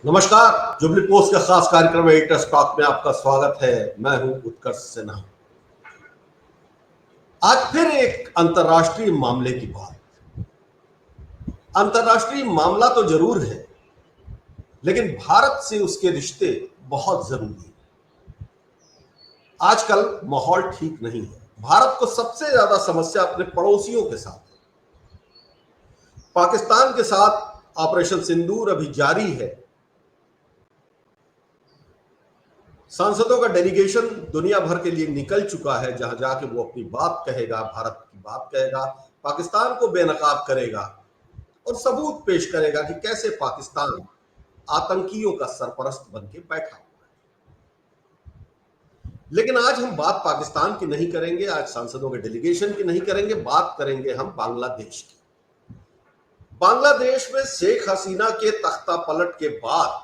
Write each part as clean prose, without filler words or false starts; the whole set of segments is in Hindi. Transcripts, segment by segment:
नमस्कार। जुबली पोस्ट का खास कार्यक्रम एडिटर्स टॉक में आपका स्वागत है। मैं हूं उत्कर्ष सिन्हा। आज फिर एक अंतर्राष्ट्रीय मामले की बात। अंतर्राष्ट्रीय मामला तो जरूर है, लेकिन भारत से उसके रिश्ते बहुत जरूरी हैं। आजकल माहौल ठीक नहीं है। भारत को सबसे ज्यादा समस्या अपने पड़ोसियों के साथ है। पाकिस्तान के साथ ऑपरेशन सिंदूर अभी जारी है। सांसदों का डेलीगेशन दुनिया भर के लिए निकल चुका है, जहां जाके वो अपनी बात कहेगा, भारत की बात कहेगा, पाकिस्तान को बेनकाब करेगा और सबूत पेश करेगा कि कैसे पाकिस्तान आतंकियों का सरपरस्त बन के बैठा हुआ है। लेकिन आज हम बात पाकिस्तान की नहीं करेंगे, आज सांसदों के डेलीगेशन की नहीं करेंगे, बात करेंगे हम बांग्लादेश की। बांग्लादेश में शेख हसीना के तख्ता पलट के बाद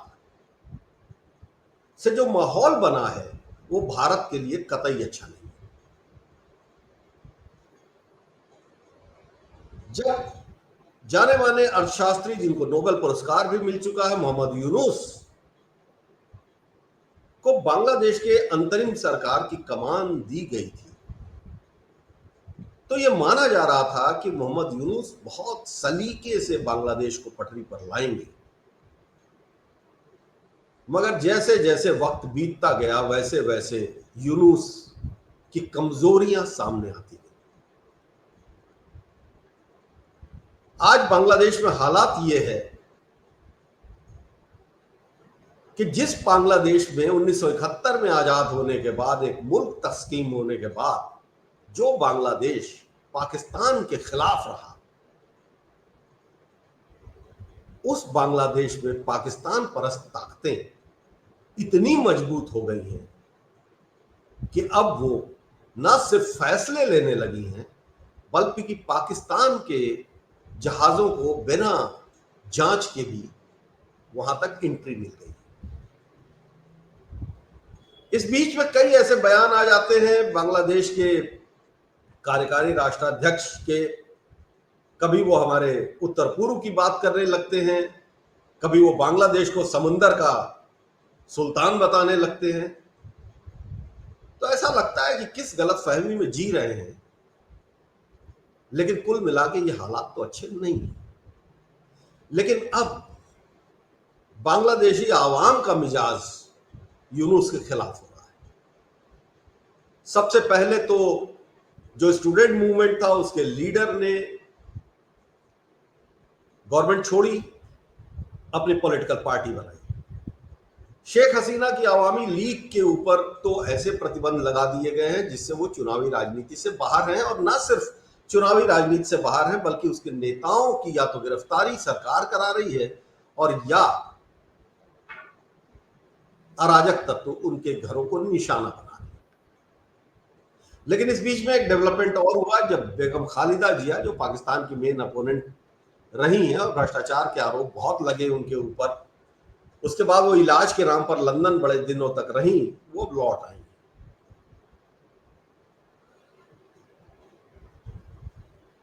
से जो माहौल बना है वो भारत के लिए कतई अच्छा नहीं। जब जाने माने अर्थशास्त्री, जिनको नोबेल पुरस्कार भी मिल चुका है, मोहम्मद यूनुस को बांग्लादेश के अंतरिम सरकार की कमान दी गई थी, तो यह माना जा रहा था कि मोहम्मद यूनुस बहुत सलीके से बांग्लादेश को पटरी पर लाएंगे। मगर जैसे जैसे वक्त बीतता गया वैसे वैसे यूनुस की कमजोरियां सामने आती गई। आज बांग्लादेश में हालात ये है कि जिस बांग्लादेश में 1971 में आजाद होने के बाद, एक मुल्क तस्कीम होने के बाद, जो बांग्लादेश पाकिस्तान के खिलाफ रहा, उस बांग्लादेश में पाकिस्तान परस्त ताकतें इतनी मजबूत हो गई हैं कि अब वो न सिर्फ फैसले लेने लगी हैं, बल्कि पाकिस्तान के जहाजों को बिना जांच के भी वहां तक एंट्री मिल गई। इस बीच में कई ऐसे बयान आ जाते हैं बांग्लादेश के कार्यकारी राष्ट्राध्यक्ष के। कभी वो हमारे उत्तर पूर्व की बात करने लगते हैं, कभी वो बांग्लादेश को समुंदर का सुल्तान बताने लगते हैं। तो ऐसा लगता है कि किस गलतफहमी में जी रहे हैं। लेकिन कुल मिला के ये हालात तो अच्छे नहीं हैं। लेकिन अब बांग्लादेशी आवाम का मिजाज यूनुस के खिलाफ हो रहा है। सबसे पहले तो जो स्टूडेंट मूवमेंट था, उसके लीडर ने गवर्नमेंट छोड़ी, अपनी पॉलिटिकल पार्टी बनाई। शेख हसीना की आवामी लीग के ऊपर तो ऐसे प्रतिबंध लगा दिए गए हैं जिससे वो चुनावी राजनीति से बाहर हैं, और न सिर्फ चुनावी राजनीति से बाहर हैं बल्कि उसके नेताओं की या तो गिरफ्तारी सरकार करा रही है और या अराजक तत्व उनके घरों को निशाना बना रहे हैं। लेकिन इस बीच में एक डेवलपमेंट और हुआ, जब बेगम खालिदा जिया, जो पाकिस्तान की मेन अपोनेंट रही हैं और भ्रष्टाचार के आरोप बहुत लगे उनके ऊपर, उसके बाद वो इलाज के नाम पर लंदन बड़े दिनों तक रही, वो लौट आई।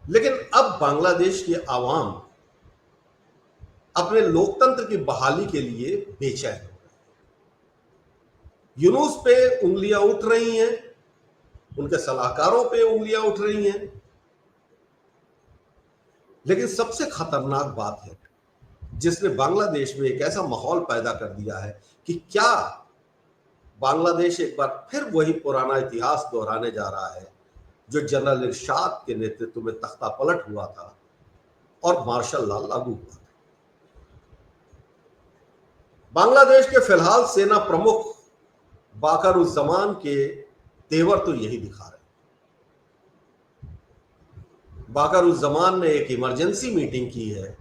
लेकिन अब बांग्लादेश के आवाम अपने लोकतंत्र की बहाली के लिए बेचैन हो रहे हैं। यूनुस पे उंगलियां उठ रही हैं, उनके सलाहकारों पे उंगलियां उठ रही हैं। लेकिन सबसे खतरनाक बात है, जिसने बांग्लादेश में एक ऐसा माहौल पैदा कर दिया है कि क्या बांग्लादेश एक बार फिर वही पुराना इतिहास दोहराने जा रहा है जो जनरल इरशाद के नेतृत्व में तख्ता पलट हुआ था और मार्शल लॉ लागू हुआ था। बांग्लादेश के फिलहाल सेना प्रमुख बाकरुज्जमान के तेवर तो यही दिखा रहे हैं। बाकरुज्जमान ने एक इमरजेंसी मीटिंग की है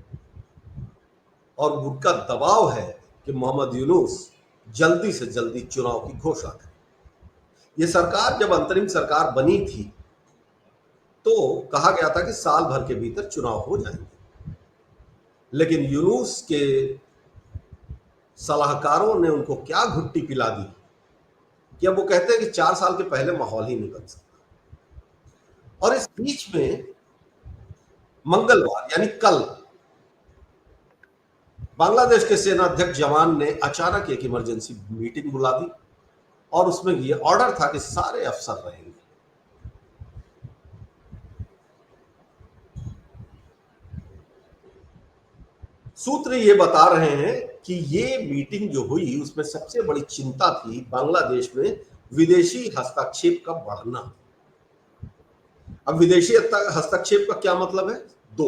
और उनका दबाव है कि मोहम्मद यूनुस जल्दी से जल्दी चुनाव की घोषणा करें। यह सरकार जब अंतरिम सरकार बनी थी तो कहा गया था कि साल भर के भीतर चुनाव हो जाएंगे, लेकिन यूनुस के सलाहकारों ने उनको क्या घुट्टी पिला दी कि अब वो कहते हैं कि 4 साल के पहले माहौल ही नहीं बन सकता। और इस बीच में मंगलवार यानी कल बांग्लादेश के सेना अध्यक्ष जवान ने अचानक एक इमरजेंसी मीटिंग बुला दी और उसमें ये ऑर्डर था कि सारे अफसर रहेंगे। सूत्र ये बता रहे हैं कि ये मीटिंग जो हुई उसमें सबसे बड़ी चिंता थी बांग्लादेश में विदेशी हस्तक्षेप का बढ़ना। अब विदेशी हस्तक्षेप का क्या मतलब है? दो,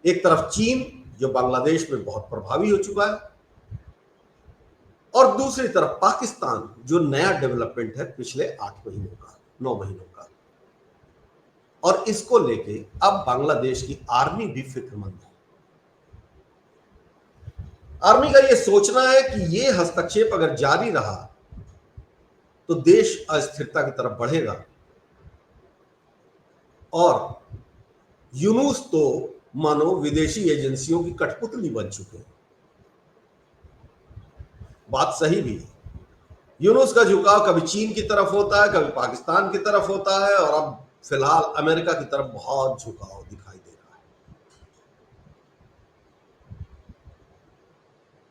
एक तरफ चीन जो बांग्लादेश में बहुत प्रभावी हो चुका है, और दूसरी तरफ पाकिस्तान जो नया डेवलपमेंट है पिछले 8 महीनों का, 9 महीनों का। और इसको लेके अब बांग्लादेश की आर्मी भी फिक्रमंद है। आर्मी का यह सोचना है कि यह हस्तक्षेप अगर जारी रहा तो देश अस्थिरता की तरफ बढ़ेगा। और यूनुस तो मानो विदेशी एजेंसियों की कठपुतली बन चुके हैं। बात सही भी है। यूनुस का झुकाव कभी चीन की तरफ होता है, कभी पाकिस्तान की तरफ होता है, और अब फिलहाल अमेरिका की तरफ बहुत झुकाव दिखाई दे रहा है।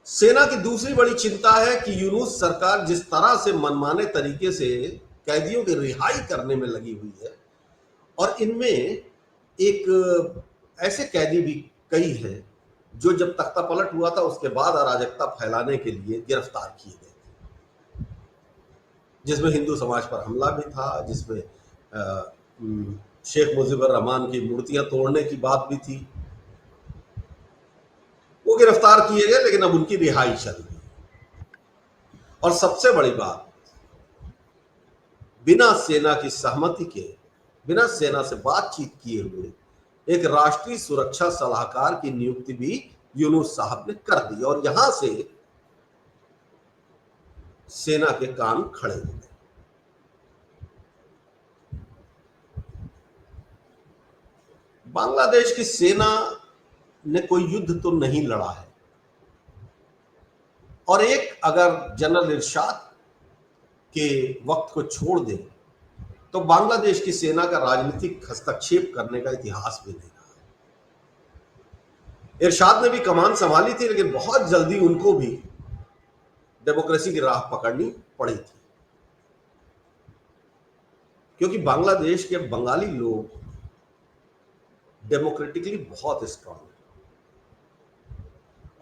सेना की दूसरी बड़ी चिंता है कि यूनुस सरकार जिस तरह से मनमाने तरीके से कैदियों की रिहाई करने में लगी हुई है, और इनमें एक ऐसे कैदी भी कई हैं जो जब तख्ता पलट हुआ था उसके बाद अराजकता फैलाने के लिए गिरफ्तार किए गए, जिसमें हिंदू समाज पर हमला भी था, जिसमें शेख मुजीबुर रहमान की मूर्तियां तोड़ने की बात भी थी। वो गिरफ्तार किए गए, लेकिन अब उनकी रिहाई चल रही है। और सबसे बड़ी बात, बिना सेना की सहमति के, बिना सेना से बातचीत किए हुए एक राष्ट्रीय सुरक्षा सलाहकार की नियुक्ति भी यूनुस साहब ने कर दी, और यहां से सेना के कान खड़े हो गए। बांग्लादेश की सेना ने कोई युद्ध तो नहीं लड़ा है, और एक अगर जनरल इरशाद के वक्त को छोड़ दें तो बांग्लादेश की सेना का राजनीतिक हस्तक्षेप करने का इतिहास भी नहीं रहा। इरशाद ने भी कमान संभाली थी, लेकिन बहुत जल्दी उनको भी डेमोक्रेसी की राह पकड़नी पड़ी थी, क्योंकि बांग्लादेश के बंगाली लोग डेमोक्रेटिकली बहुत स्ट्रांग है।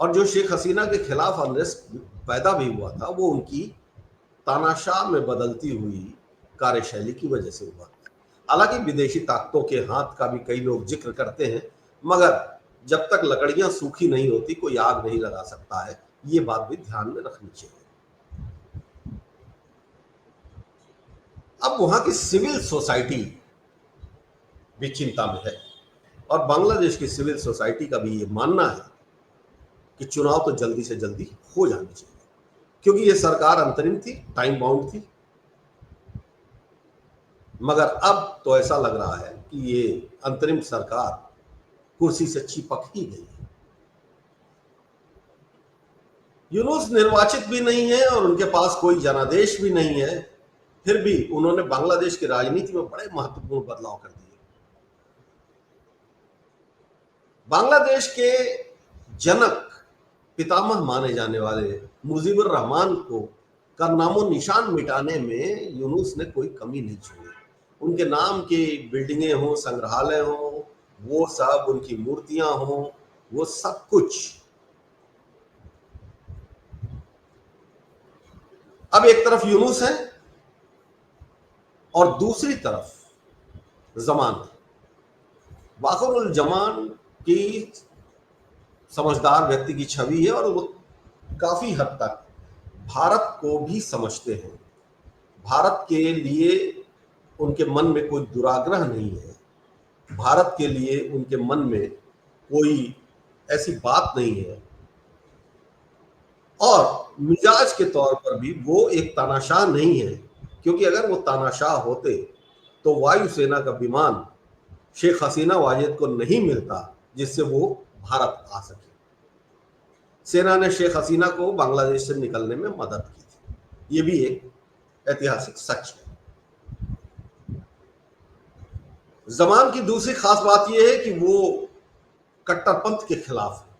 और जो शेख हसीना के खिलाफ अनरेस्ट पैदा भी हुआ था वो उनकी तानाशाह में बदलती हुई कार्यशैली की वजह से हुआ। हालांकि विदेशी ताकतों के हाथ का भी कई लोग जिक्र करते हैं, मगर जब तक लकड़ियां सूखी नहीं होती कोई आग नहीं लगा सकता है, ये बात भी ध्यान में रखनी चाहिए। अब वहां की सिविल सोसाइटी भी चिंता में है, और बांग्लादेश की सिविल सोसाइटी का भी ये मानना है कि चुनाव तो जल्दी से जल्दी हो जाने चाहिए, क्योंकि ये सरकार अंतरिम थी, टाइम बाउंड थी। मगर अब तो ऐसा लग रहा है कि ये अंतरिम सरकार कुर्सी से चिपक ही गई है। यूनुस निर्वाचित भी नहीं है और उनके पास कोई जनादेश भी नहीं है, फिर भी उन्होंने बांग्लादेश की राजनीति में बड़े महत्वपूर्ण बदलाव कर दिए। बांग्लादेश के जनक, पितामह माने जाने वाले मुजीबुर रहमान को का नामो निशान मिटाने में यूनुस ने कोई कमी नहीं छोड़ी। उनके नाम की बिल्डिंगें हों, संग्रहालय हों, वो सब, उनकी मूर्तियां हों, वो सब कुछ। अब एक तरफ यूनुस है और दूसरी तरफ जमान। वाकरुल जमान की समझदार व्यक्ति की छवि है, और वो काफी हद तक भारत को भी समझते हैं। भारत के लिए उनके मन में कोई दुराग्रह नहीं है, भारत के लिए उनके मन में कोई ऐसी बात नहीं है, और मिजाज के तौर पर भी वो एक तानाशाह नहीं है, क्योंकि अगर वो तानाशाह होते तो वायुसेना का विमान शेख हसीना वाजिद को नहीं मिलता जिससे वो भारत आ सके। सेना ने शेख हसीना को बांग्लादेश से निकलने में मदद की थी, ये भी एक ऐतिहासिक सच है। जमान की दूसरी खास बात यह है कि वो कट्टरपंथ के खिलाफ है।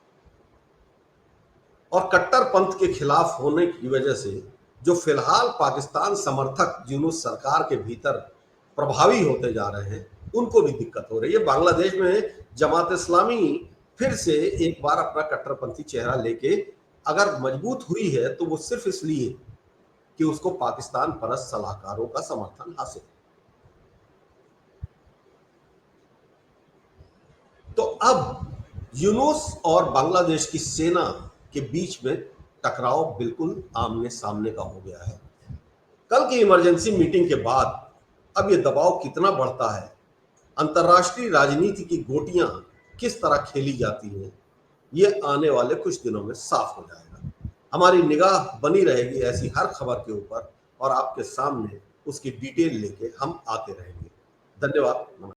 और कट्टरपंथ के खिलाफ होने की वजह से जो फिलहाल पाकिस्तान समर्थक यूनूस सरकार के भीतर प्रभावी होते जा रहे हैं, उनको भी दिक्कत हो रही है। बांग्लादेश में जमात इस्लामी फिर से एक बार अपना कट्टरपंथी चेहरा लेके अगर मजबूत हुई है तो वो सिर्फ इसलिए कि उसको पाकिस्तान परस्त सलाहकारों का समर्थन हासिल है। तो अब यूनुस और बांग्लादेश की सेना के बीच में टकराव बिल्कुल आमने सामने का हो गया है। कल की इमरजेंसी मीटिंग के बाद अब ये दबाव कितना बढ़ता है, अंतर्राष्ट्रीय राजनीति की गोटियां किस तरह खेली जाती हैं, ये आने वाले कुछ दिनों में साफ हो जाएगा। हमारी निगाह बनी रहेगी ऐसी हर खबर के ऊपर और आपके सामने उसकी डिटेल लेके हम आते रहेंगे। धन्यवाद।